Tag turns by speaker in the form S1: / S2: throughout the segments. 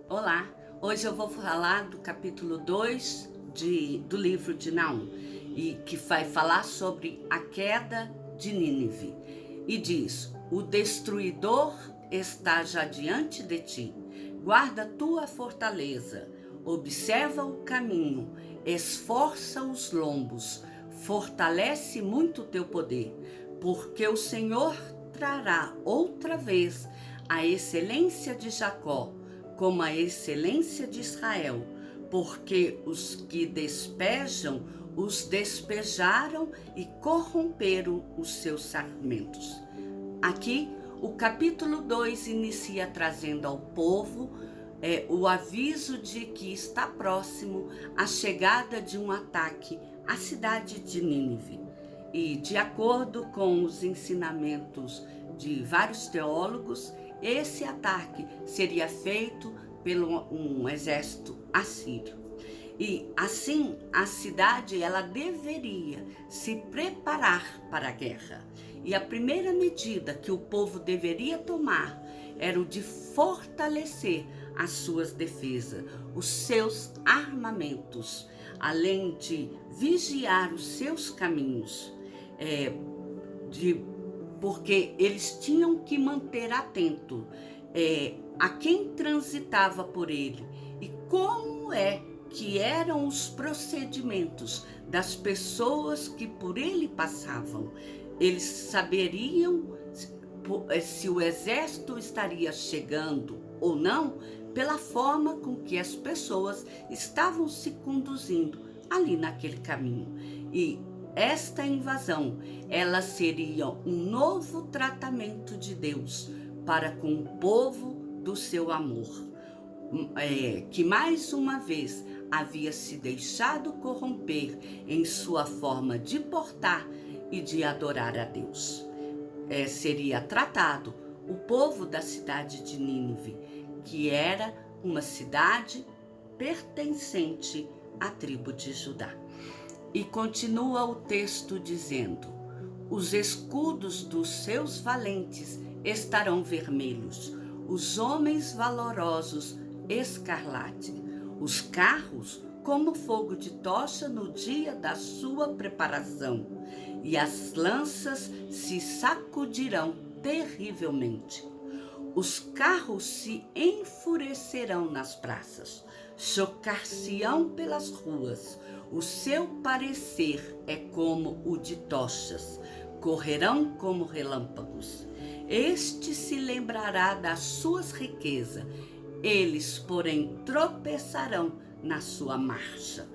S1: Olá, hoje eu vou falar do capítulo 2 do livro de Naum, e que vai falar sobre a queda de Nínive. E diz: o destruidor está já diante de ti, guarda tua fortaleza, observa o caminho, esforça os lombos, fortalece muito teu poder, porque o Senhor trará outra vez a excelência de Jacó, como a excelência de Israel, porque os que despejam os despejaram e corromperam os seus sarmentos. Aqui, o capítulo 2 inicia trazendo ao povo o aviso de que está próximo a chegada de um ataque à cidade de Nínive. E, de acordo com os ensinamentos de vários teólogos, esse ataque seria feito pelo um exército assírio. E assim, a cidade ela deveria se preparar para a guerra. E a primeira medida que o povo deveria tomar era o de fortalecer as suas defesas, os seus armamentos, além de vigiar os seus caminhos, porque eles tinham que manter atento a quem transitava por ele e como que eram os procedimentos das pessoas que por ele passavam. Eles saberiam se o exército estaria chegando ou não pela forma com que as pessoas estavam se conduzindo ali naquele caminho. E esta invasão, ela seria um novo tratamento de Deus para com o povo do seu amor, que mais uma vez havia se deixado corromper em sua forma de portar e de adorar a Deus. Seria tratado o povo da cidade de Nínive, que era uma cidade pertencente à tribo de Judá. E continua o texto dizendo: os escudos dos seus valentes estarão vermelhos, os homens valorosos escarlate, os carros como fogo de tocha no dia da sua preparação, e as lanças se sacudirão terrivelmente. Os carros se enfurecerão nas praças, chocar-se-ão pelas ruas. O seu parecer é como o de tochas, correrão como relâmpagos. Este se lembrará das suas riquezas, eles, porém, tropeçarão na sua marcha.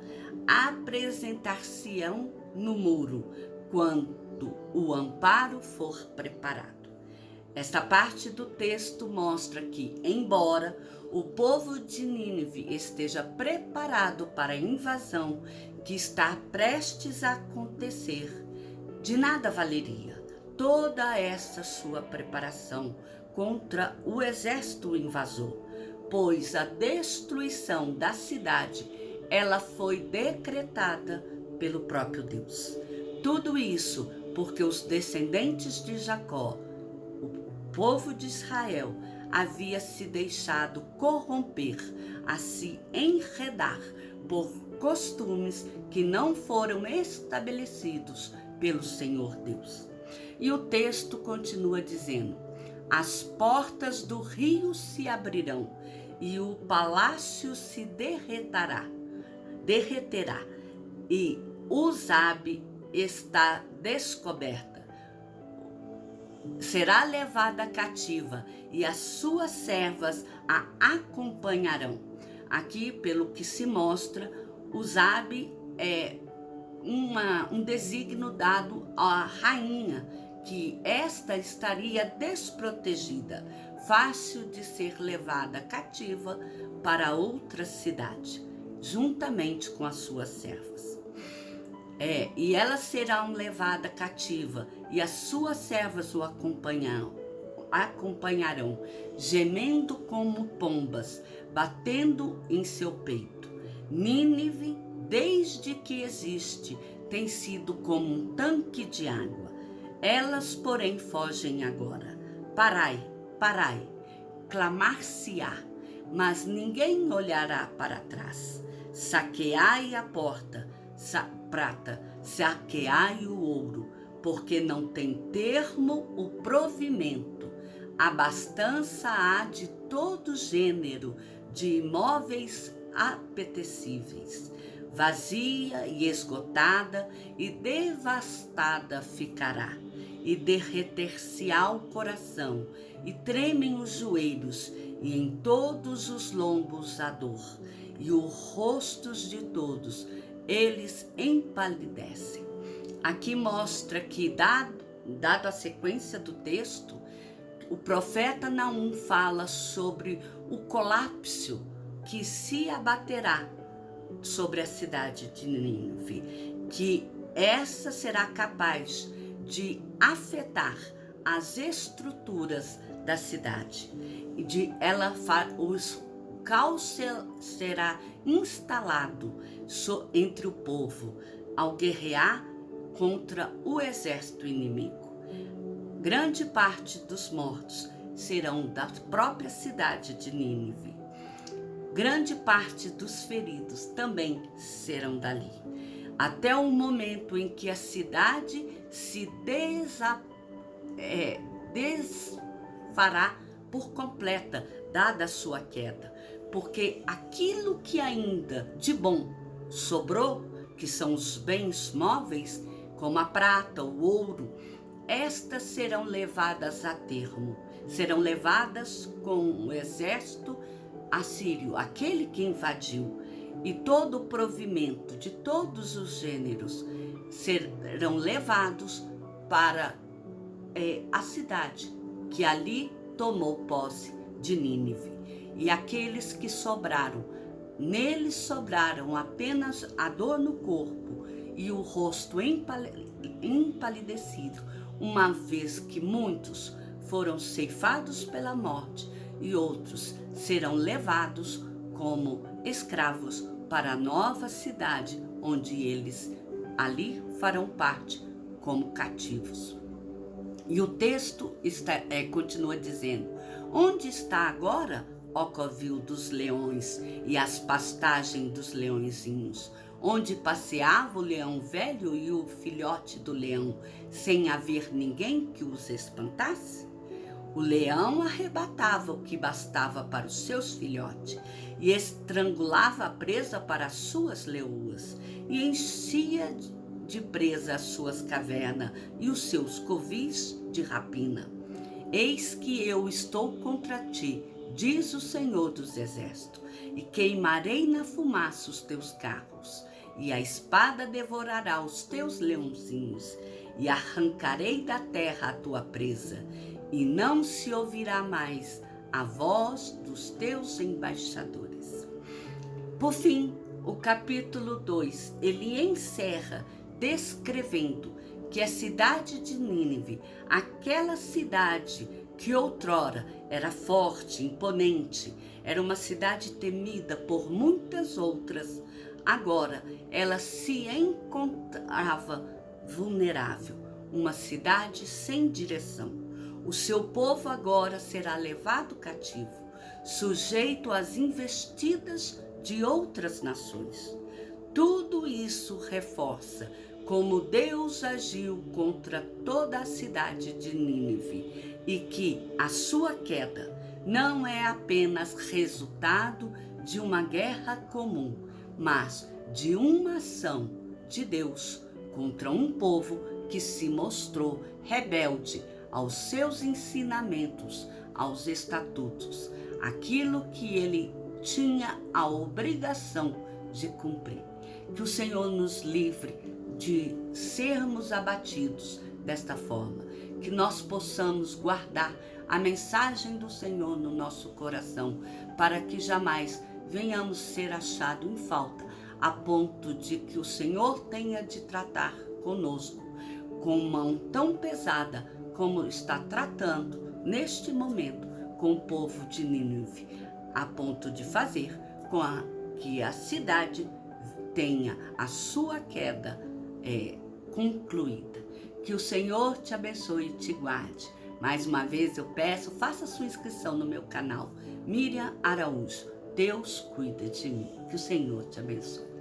S1: Apresentar-se-ão no muro, quando o amparo for preparado. Esta parte do texto mostra que, embora o povo de Nínive esteja preparado para a invasão que está prestes a acontecer, de nada valeria toda essa sua preparação contra o exército invasor, pois a destruição da cidade, ela foi decretada pelo próprio Deus. Tudo isso porque os descendentes de Jacó, o povo de Israel, havia se deixado corromper, a se enredar por costumes que não foram estabelecidos pelo Senhor Deus. E o texto continua dizendo: as portas do rio se abrirão e o palácio se derreterá, e Uzabe está descoberta. Será levada cativa e as suas servas a acompanharão. Aqui, pelo que se mostra, Uzabe é um desígnio dado à rainha, que esta estaria desprotegida, fácil de ser levada cativa para outra cidade, juntamente com as suas servas. E elas serão levadas cativa, e as suas servas o acompanharão, gemendo como pombas, batendo em seu peito. Nínive, desde que existe, tem sido como um tanque de água. Elas, porém, fogem agora. Parai, parai, clamar-se-á. mas ninguém olhará para trás. Saqueai a prata, saqueai o ouro, porque não tem termo o provimento. Abastança há de todo gênero de imóveis apetecíveis. Vazia e esgotada e devastada ficará, e derreter-se-á o coração, e tremem os joelhos, e em todos os lombos a dor, e os rostos de todos, eles empalidecem. Aqui mostra que, dado a sequência do texto, o profeta Naum fala sobre o colapso que se abaterá sobre a cidade de Nínive, que essa será capaz de afetar as estruturas da cidade, e o caos será instalado entre o povo ao guerrear contra o exército inimigo. Grande parte dos mortos serão da própria cidade de Nínive. Grande parte dos feridos também serão dali, até o momento em que a cidade se desfará por completa, dada a sua queda, porque aquilo que ainda de bom sobrou, que são os bens móveis, como a prata, o ouro, estas serão levadas a termo, serão levadas com o exército assírio, aquele que invadiu, e todo o provimento de todos os gêneros serão levados para a cidade que ali tomou posse de Nínive. E aqueles que sobraram, neles sobraram apenas a dor no corpo e o rosto empalidecido, uma vez que muitos foram ceifados pela morte e outros serão levados como escravos para a nova cidade, onde eles ali farão parte como cativos. E o texto continua dizendo: onde está agora, ó covil dos leões e as pastagens dos leõezinhos, onde passeava o leão velho e o filhote do leão, sem haver ninguém que os espantasse? O leão arrebatava o que bastava para os seus filhotes, e estrangulava a presa para as suas leoas, e enchia de presa as suas cavernas e os seus covis de rapina. Eis que eu estou contra ti, diz o Senhor dos Exércitos, e queimarei na fumaça os teus carros, e a espada devorará os teus leãozinhos, e arrancarei da terra a tua presa, e não se ouvirá mais a voz dos teus embaixadores. Por fim, o capítulo 2, ele encerra descrevendo que a cidade de Nínive, aquela cidade que outrora era forte, imponente, era uma cidade temida por muitas outras, agora ela se encontrava vulnerável, uma cidade sem direção. O seu povo agora será levado cativo, sujeito às investidas de outras nações. Tudo isso reforça como Deus agiu contra toda a cidade de Nínive e que a sua queda não é apenas resultado de uma guerra comum, mas de uma ação de Deus contra um povo que se mostrou rebelde aos seus ensinamentos, aos estatutos, aquilo que ele tinha a obrigação de cumprir. Que o Senhor nos livre de sermos abatidos desta forma, que nós possamos guardar a mensagem do Senhor no nosso coração, para que jamais venhamos ser achados em falta, a ponto de que o Senhor tenha de tratar conosco com mão tão pesada como está tratando neste momento com o povo de Nínive, a ponto de fazer com que a cidade tenha a sua queda concluída. Que o Senhor te abençoe e te guarde. Mais uma vez eu peço, faça sua inscrição no meu canal. Miriam Araújo. Deus cuida de mim. Que o Senhor te abençoe.